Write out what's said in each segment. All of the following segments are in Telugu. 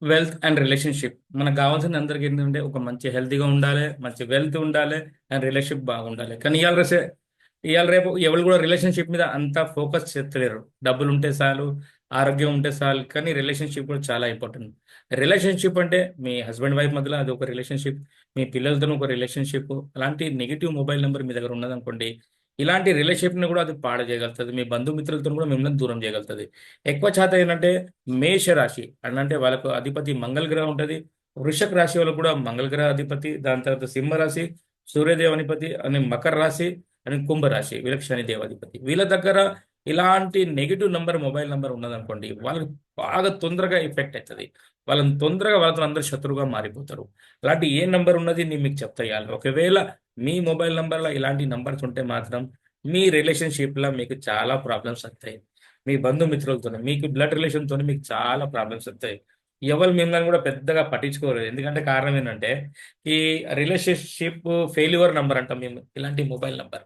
వెల్త్ అండ్ రిలేషన్షిప్ మనకు కావాల్సింది అందరికి ఏంటంటే ఒక మంచి హెల్తీగా ఉండాలి, మంచి వెల్త్ ఉండాలి, అండ్ రిలేషన్షిప్ బాగుండాలి. కానీ ఇవాళ రేపు ఎవరు కూడా రిలేషన్షిప్ మీద అంతా ఫోకస్ చేస్తలేరు. డబ్బులు ఉంటే చాలు, ఆరోగ్యం ఉంటే చాలు, కానీ రిలేషన్షిప్ కూడా చాలా ఇంపార్టెంట్. రిలేషన్షిప్ అంటే మీ హస్బెండ్ వైఫ్ మధ్యలో అది ఒక రిలేషన్షిప్, మీ పిల్లలతో ఒక రిలేషన్షిప్. అలాంటి నెగిటివ్ మొబైల్ నెంబర్ మీ దగ్గర ఉన్నదనుకోండి, ఇలాంటి రిలేషన్షిప్ని కూడా అది పాడు చేయగలుగుతుంది. మీ బంధుమిత్రులతో కూడా మిమ్మల్ని దూరం చేయగలుగుతుంది. ఎక్కువ శాతం ఏంటంటే మేష రాశి అంటే వాళ్ళకు అధిపతి మంగళ గ్రహం ఉంటుంది. వృషభ రాశి వాళ్ళకు కూడా మంగళ గ్రహ అధిపతి, దాని తర్వాత సింహ రాశి సూర్యదేవ అధిపతి అని, మకర రాశి అని, కుంభరాశి వీళ్ళకి శనిదేవ అధిపతి. వీళ్ళ దగ్గర ఇలాంటి నెగిటివ్ నంబర్ మొబైల్ నంబర్ ఉన్నదనుకోండి, వాళ్ళకి బాగా తొందరగా ఎఫెక్ట్ అవుతుంది. వాళ్ళని తొందరగా వాళ్ళతో అందరు శత్రువుగా మారిపోతారు. అలాంటి ఏ నంబర్ ఉన్నది నేను మీకు చెప్తా ఇవ్వాలి. ఒకవేళ మీ మొబైల్ నంబర్లో ఇలాంటి నంబర్స్ ఉంటే మాత్రం మీ రిలేషన్షిప్లో మీకు చాలా ప్రాబ్లమ్స్ వస్తాయి. మీ బంధుమిత్రులతో, మీకు బ్లడ్ రిలేషన్తో మీకు చాలా ప్రాబ్లమ్స్ వస్తాయి. ఎవరు మిమ్మల్ని కూడా పెద్దగా పట్టించుకోరు. ఎందుకంటే కారణం ఏంటంటే ఈ రిలేషన్షిప్ ఫెయిల్యూర్ నంబర్ అంటాం మేము ఇలాంటి మొబైల్ నంబర్.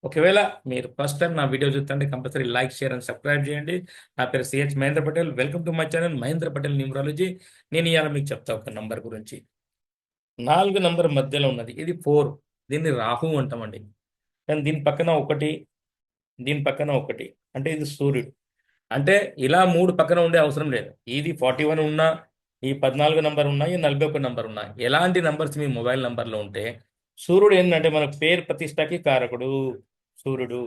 ఒకవేళ మీరు ఫస్ట్ టైం నా వీడియో చూస్తుంటే compulsory like, share and subscribe చేయండి. నా పేరు CH Mahendra Patel. Welcome to my channel Mahendra Patel numerology. నేను ఇవాళ మీకు చెప్తా ఒక నంబర్ గురించి. 4 నంబర్ మధ్యలో ఉన్నది ఇది 4. దీన్ని రాహు అంటామండి. కానీ దీని పక్కన ఒకటి, దీని పక్కన ఒకటి, అంటే ఇది సూర్యుడు. అంటే ఇలా 3 పక్కన ఉండే అవసరం లేదు. ఇది 41 ఉన్నా, ఈ 14 నంబర్ ఉన్నా, ఈ 41 నంబర్ ఉన్నా, ఎలాంటి నంబర్స్ మీ మొబైల్ నంబర్లో ఉంటే సూర్యుడు ఏంటంటే మన పేరు ప్రతిష్టకి కారకుడు. సూర్యుడు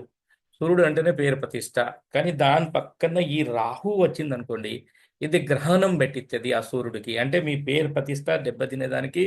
సూర్యుడు అంటేనే పేరు ప్రతిష్ట. కానీ దాని పక్కన ఈ రాహు వచ్చింది అనుకోండి, ఇది గ్రహణం పెట్టిస్తుంది ఆ సూర్యుడికి. అంటే మీ పేరు ప్రతిష్ట దెబ్బతినేదానికి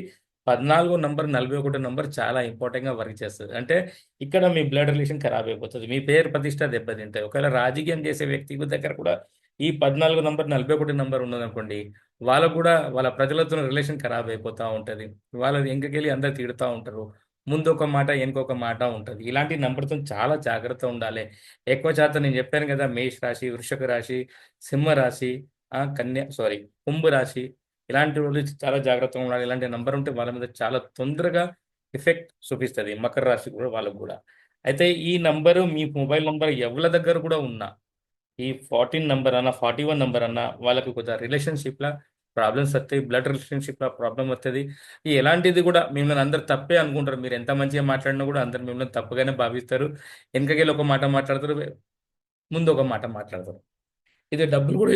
14 నంబర్, 41 నంబర్ చాలా ఇంపార్టెంట్గా వర్క్ చేస్తుంది. అంటే ఇక్కడ మీ బ్లడ్ రిలేషన్ ఖరాబ్ అయిపోతుంది, మీ పేరు ప్రతిష్ట దెబ్బతింటాయి. ఒకవేళ రాజకీయం చేసే వ్యక్తి దగ్గర కూడా ఈ 14 నంబర్, 41 నంబర్ ఉన్నదనుకోండి, వాళ్ళకు కూడా వాళ్ళ ప్రజలతో రిలేషన్ ఖరాబ్ అయిపోతూ ఉంటుంది. వాళ్ళు ఎంకకెళ్ళి అందరు తిడుతూ ఉంటారు. ముందు ఒక మాట వెనుకొక మాట ఉంటుంది. ఇలాంటి నంబర్తో చాలా జాగ్రత్త ఉండాలి. ఎక్కువ శాతం నేను చెప్పాను కదా, మేష రాశి, వృషభ రాశి, సింహ రాశి, కుంభ రాశి, ఇలాంటి వాళ్ళు చాలా జాగ్రత్తగా ఉండాలి. ఇలాంటి నంబర్ ఉంటే వాళ్ళ మీద చాలా తొందరగా ఎఫెక్ట్ చూపిస్తుంది. మకర రాశి కూడా వాళ్ళకు కూడా. అయితే ఈ నంబరు మీ మొబైల్ నంబర్ ఎవరి దగ్గర కూడా ఉన్నా, ఈ 14 నంబర్ అన్న, 41 నంబర్ అన్న, వాళ్ళకి కొద్దిగా రిలేషన్షిప్లో ప్రాబ్లమ్స్ వస్తాయి, బ్లడ్ రిలేషన్షిప్లో ప్రాబ్లం వస్తుంది. ఈ ఎలాంటిది కూడా మిమ్మల్ని అందరు తప్పే అనుకుంటారు. మీరు ఎంత మంచిగా మాట్లాడినా కూడా అందరు మిమ్మల్ని తప్పుగానే భావిస్తారు. వెనకకెళ్ళి ఒక మాట మాట్లాడతారు, ముందు ఒక మాట మాట్లాడతారు. ఇది డబ్బులు కూడా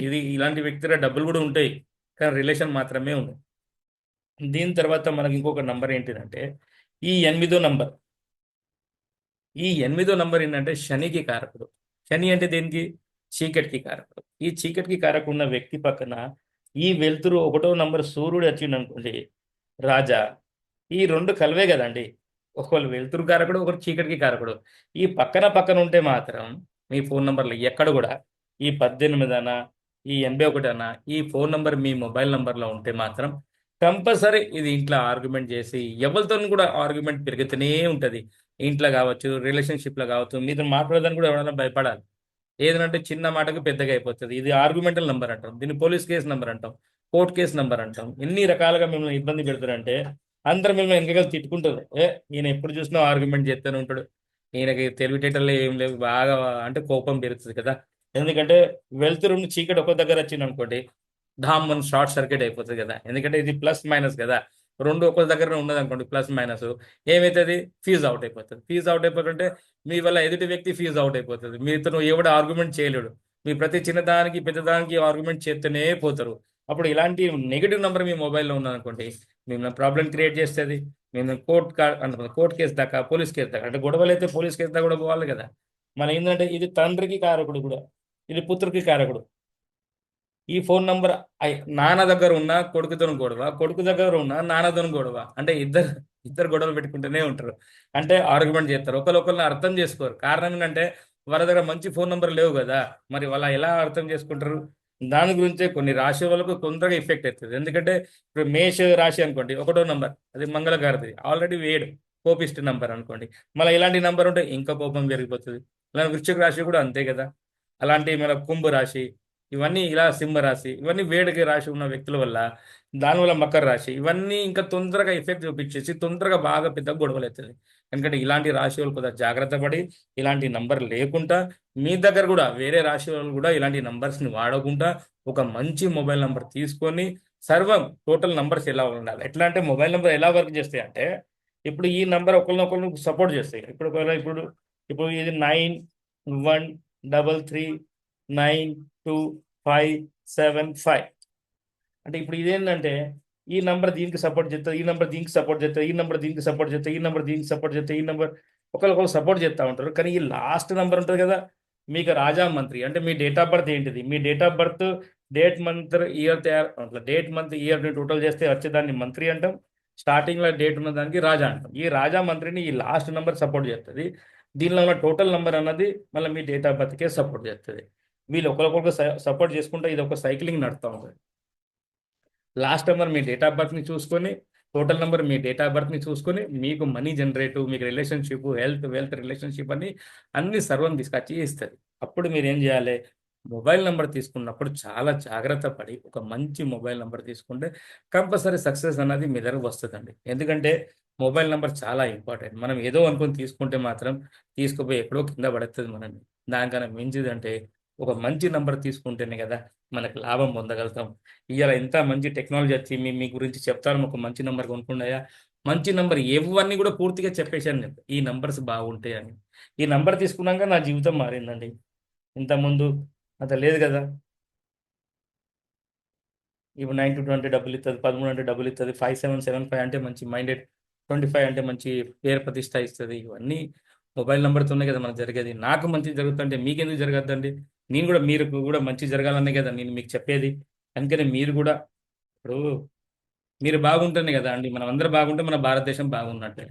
ఇది ఇలాంటి వ్యక్తుల డబ్బులు కూడా ఉంటాయి, కానీ రిలేషన్ మాత్రమే ఉంది. దీని తర్వాత మనకి ఇంకొక నంబర్ ఏంటిదంటే ఈ 8వ నంబర్. ఈ 8వ నంబర్ ఏంటంటే శనికి కారకుడు. శని అంటే దేనికి? చీకటికి కారకుడు. ఈ చీకటికి కారకుడు ఉన్న వ్యక్తి పక్కన ఈ వెలుతురు 1వ నంబర్ సూర్యుడు వచ్చిండు అనుకోండి, రాజా. ఈ రెండు కలవే కదండి. ఒకళ్ళు వెలుతురు కారకుడు, ఒకరు చీకటికి కారకుడు. ఈ పక్కన పక్కన ఉంటే మాత్రం మీ ఫోన్ నంబర్లు ఎక్కడ కూడా ఈ 18 అనా, ఈ 81 అనా, ఈ ఫోన్ నంబర్ మీ మొబైల్ నంబర్లో ఉంటే మాత్రం కంపల్సరీ ఇది ఇంట్లో ఆర్గ్యుమెంట్ చేసి ఎవరితో కూడా ఆర్గ్యుమెంట్ పెరుగుతూనే ఉంటుంది. ఇంట్లో కావచ్చు, రిలేషన్షిప్లో కావచ్చు, మీతో మాట్లాడడానికి కూడా ఎవరైనా భయపడాలి. ఏదంటే చిన్న మాటకు పెద్దగా అయిపోతుంది. ఇది ఆర్గ్యుమెంటల్ నెంబర్ అంటాం, దీన్ని పోలీస్ కేసు నెంబర్ అంటాం, కోర్టు కేసు నెంబర్ అంటాం. ఎన్ని రకాలుగా మిమ్మల్ని ఇబ్బంది పెడతారంటే అందరు మిమ్మల్ని వెనకగా తిట్టుకుంటారు. ఈయన ఎప్పుడు చూసినా ఆర్గ్యుమెంట్ చేస్తూనే ఉంటాడు, ఈయనకి తెలివితేటలు ఏం లేవు, బాగా అంటే కోపం పెరుగుతుంది కదా. ఎందుకంటే వెలుతురు చీకటి ఒక దగ్గర వచ్చింది అనుకోండి, ధామ్ మన షార్ట్ సర్క్యూట్ అయిపోతుంది కదా. ఎందుకంటే ఇది ప్లస్ మైనస్ కదా, రెండు ఒక దగ్గర ఉన్నది అనుకోండి ప్లస్ మైనస్, ఏమవుతుంది? ఫీజ్ అవుట్ అయిపోతుంది. ఫీజ్ అవుట్ అయిపోతుంటే మీ వల్ల ఎదుటి వ్యక్తి ఫీజ్ అవుట్ అయిపోతుంది. మీతో ఎవడు ఆర్గ్యుమెంట్ చేయలేడు. మీ ప్రతి చిన్నదానికి పెద్దదానికి ఆర్గ్యుమెంట్ చేస్తూనే పోతారు. అప్పుడు ఇలాంటి నెగిటివ్ నెంబర్ మీ మొబైల్లో ఉన్నదనుకోండి, మిమ్మల్ని ప్రాబ్లం క్రియేట్ చేస్తుంది. మేము కోర్టు కేసు దాకా, పోలీస్ కేసు దాకా, అంటే గొడవలు అయితే పోలీస్ కేసు దాకా కూడా పోవాలి కదా. మన ఏంటంటే ఇది తండ్రికి కారకుడు కూడా, ఇది పుత్రుడికి కారకుడు. ఈ ఫోన్ నంబర్ నాన్న దగ్గర ఉన్న కొడుకుతో గొడవ, కొడుకు దగ్గర ఉన్న నాన్నతో గొడవ, అంటే ఇద్దరు ఇద్దరు గొడవలు పెట్టుకుంటూనే ఉంటారు. అంటే ఆర్గ్యుమెంట్ చేస్తారు, ఒకరిని అర్థం చేసుకోరు. కారణం ఏంటంటే వాళ్ళ దగ్గర మంచి ఫోన్ నెంబర్ లేవు కదా. మరి వాళ్ళ ఎలా అర్థం చేసుకుంటారు? దాని గురించే కొన్ని రాశి వాళ్ళకు తొందరగా ఎఫెక్ట్ అవుతుంది. ఎందుకంటే ఇప్పుడు మేష రాశి అనుకోండి, 1వ నంబర్ అది మంగళగారిది, ఆల్రెడీ వేడు, కోపిస్ట్ నంబర్ అనుకోండి. మళ్ళీ ఇలాంటి నంబర్ ఉంటే ఇంకా కోపం పెరిగిపోతుంది. ఇలా వృశ్చిక రాశి కూడా అంతే కదా. అలాంటి మన కుంభ రాశి, ఇవన్నీ ఇలా సింహ రాశి, ఇవన్నీ వేడికి రాశి ఉన్న వ్యక్తుల వల్ల, దానివల్ల మకర రాశి, ఇవన్నీ ఇంకా తొందరగా ఎఫెక్ట్ చూపించేసి తొందరగా బాగా పెద్ద గొడవలు అవుతుంది. ఎందుకంటే ఇలాంటి రాశి వాళ్ళు కొద్దిగా జాగ్రత్త పడి ఇలాంటి నంబర్ లేకుండా మీ దగ్గర కూడా వేరే రాశి వాళ్ళు కూడా ఇలాంటి నంబర్స్ని వాడకుండా ఒక మంచి మొబైల్ నంబర్ తీసుకొని సర్వం టోటల్ నంబర్స్ ఎలా ఉండాలి, ఎట్లా అంటే మొబైల్ నెంబర్ ఎలా వర్క్ చేస్తాయి అంటే ఇప్పుడు ఈ నంబర్ ఒకరినొకరు సపోర్ట్ చేస్తాయి. ఇప్పుడు ఇప్పుడు ఇప్పుడు ఇది 91339255 అంటే ఇప్పుడు ఇదేంటంటే ఈ నంబర్ దీనికి సపోర్ట్ చేస్తుంది, ఈ నంబర్ దీనికి సపోర్ట్ చేస్తుంది, ఈ నంబర్ దీనికి సపోర్ట్ చేస్తుంది, ఈ నంబర్ దీనికి సపోర్ట్ చేస్తుంది, ఈ నంబర్ ఒకరికొకరు సపోర్ట్ చేస్తూ ఉంటారు. కానీ ఈ లాస్ట్ నంబర్ ఉంటుంది కదా మీకు రాజా మంత్రి అంటే మీ డేట్ ఆఫ్ బర్త్ ఏంటిది, మీ date of birth date month year తయారు డేట్ మంత్ ఇయర్ టోటల్ చేస్తే వచ్చేదాన్ని మంత్రి అంటాం. స్టార్టింగ్లో డేట్ ఉన్న దానికి రాజా అంటాం. ఈ రాజా మంత్రిని ఈ లాస్ట్ నెంబర్ సపోర్ట్ చేస్తుంది. దీనిలో ఉన్న టోటల్ నెంబర్ అన్నది మళ్ళీ మీ డేట్ ఆఫ్ బర్త్కే సపోర్ట్ చేస్తుంది. వీళ్ళు ఒకరికొకరు సపోర్ట్ చేసుకుంటే ఇది ఒక సైక్లింగ్ నడుస్తూ ఉంటుంది. లాస్ట్ నెంబర్ మీ డేట్ ఆఫ్ బర్త్ని చూసుకొని టోటల్ నెంబర్ మీ డేట్ ఆఫ్ బర్త్ని చూసుకొని మీకు మనీ జనరేట్, మీకు రిలేషన్షిప్, వెల్త్ రిలేషన్షిప్ అన్ని సర్వం తీసుకొచ్చి ఇస్తుంది. అప్పుడు మీరు ఏం చేయాలి, మొబైల్ నెంబర్ తీసుకున్నప్పుడు చాలా జాగ్రత్త పడి ఒక మంచి మొబైల్ నెంబర్ తీసుకుంటే కంపల్సరీ సక్సెస్ అన్నది మీ దగ్గరకు వస్తుందండి. ఎందుకంటే మొబైల్ నెంబర్ చాలా ఇంపార్టెంట్. మనం ఏదో అనుకుని తీసుకుంటే మాత్రం తీసుకుపోయి ఎక్కడో కింద పడుతుంది మనల్ని. దానికన్నా మించిదంటే ఒక మంచి నెంబర్ తీసుకుంటేనే కదా మనకు లాభం పొందగలుగుతాం. ఇవాళ ఎంత మంచి టెక్నాలజీ వచ్చి మీ గురించి చెప్తాను, ఒక మంచి నెంబర్ కొనుక్కున్నాయా, మంచి నెంబర్ ఇవన్నీ కూడా పూర్తిగా చెప్పేశాను నేను, ఈ నంబర్స్ బాగుంటాయి అని. ఈ నంబర్ తీసుకున్నాక నా జీవితం మారిందండి. ఇంతకుముందు అంత లేదు కదా. ఇప్పుడు 9 to 20 డబ్బులు ఇస్తుంది, 13 అంటే డబ్బులు ఇస్తుంది, 5775 అంటే మంచి మైండెడ్, 25 అంటే మంచి పేరు ప్రతిష్ట ఇస్తుంది. ఇవన్నీ మొబైల్ నెంబర్తో ఉన్నాయి కదా మనకు జరిగేది. నాకు మంచి జరుగుతుంటే మీకెందుకు జరగద్దండి? నేను కూడా మీరు కూడా మంచి జరగాలనే కదా నేను మీకు చెప్పేది. అందుకనే మీరు కూడా ఇప్పుడు మీరు బాగుంటేనే కదా అండి మనం అందరూ బాగుంటే మన భారతదేశం బాగున్నట్టే.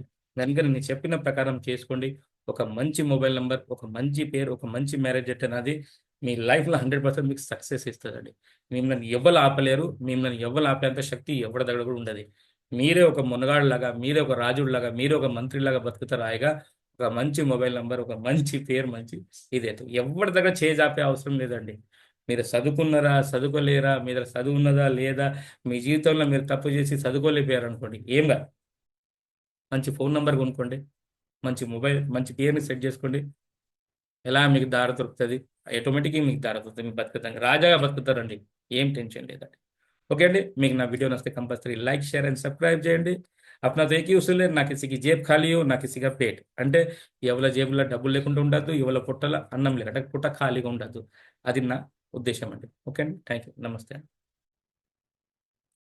అందుకని నేను చెప్పిన ప్రకారం చేసుకోండి. ఒక మంచి మొబైల్ నెంబర్, ఒక మంచి పేరు, ఒక మంచి మ్యారేజ్ అనేది మీ లైఫ్లో 100% మీకు సక్సెస్ ఇస్తుందండి. మిమ్మల్ని ఎవ్వరు ఆపలేరు, మిమ్మల్ని ఎవ్వరు ఆపేంత శక్తి ఎవరి దగ్గర కూడా ఉండదు. మీరే ఒక మునగాడులాగా, మీరే ఒక రాజులాగా, మీరే ఒక మంత్రిలాగా బతుకుతారు హాయిగా. ఒక మంచి మొబైల్ నెంబర్, ఒక మంచి పేరు, మంచి ఇదైతే ఎవరి దగ్గర చేజాపే అవసరం లేదండి. మీరు చదువుకున్నారా, చదువుకోలేరా, మీ దగ్గర చదువు ఉన్నదా లేదా, మీ జీవితంలో మీరు తప్పు చేసి చదువుకోలేకపోయారు అనుకోండి, ఏం కాదు. మంచి ఫోన్ నెంబర్ కొనుక్కోండి, మంచి మొబైల్, మంచి పేరుని సెట్ చేసుకోండి, ఎలా మీకు దారి దొరుకుతుంది, ఆటోమేటిక్గా మీకు దారి దొరుకుతుంది. మీకు బతుకుతాం రాజాగా బతుకుతారండి, ఏం టెన్షన్ లేదండి. ఓకే అండి, మీకు నా वीडियो नमस्ते compulsory like share and subscribe చేయండి. अपना तो एक ही उसूल है, ना किसी की जेब खाली हो ना किसी का पेट. అంటే ఎవరి జేబులో డబ్బులు లేకుండా ఉండద్దు, ఎవరి పుట్టల అన్నం లేకుండా పుట్ట ఖాళీగా ఉండద్దు. అది నా ఉద్దేశం అండి. ఓకే అండి, థ్యాంక్ యూ, నమస్తే.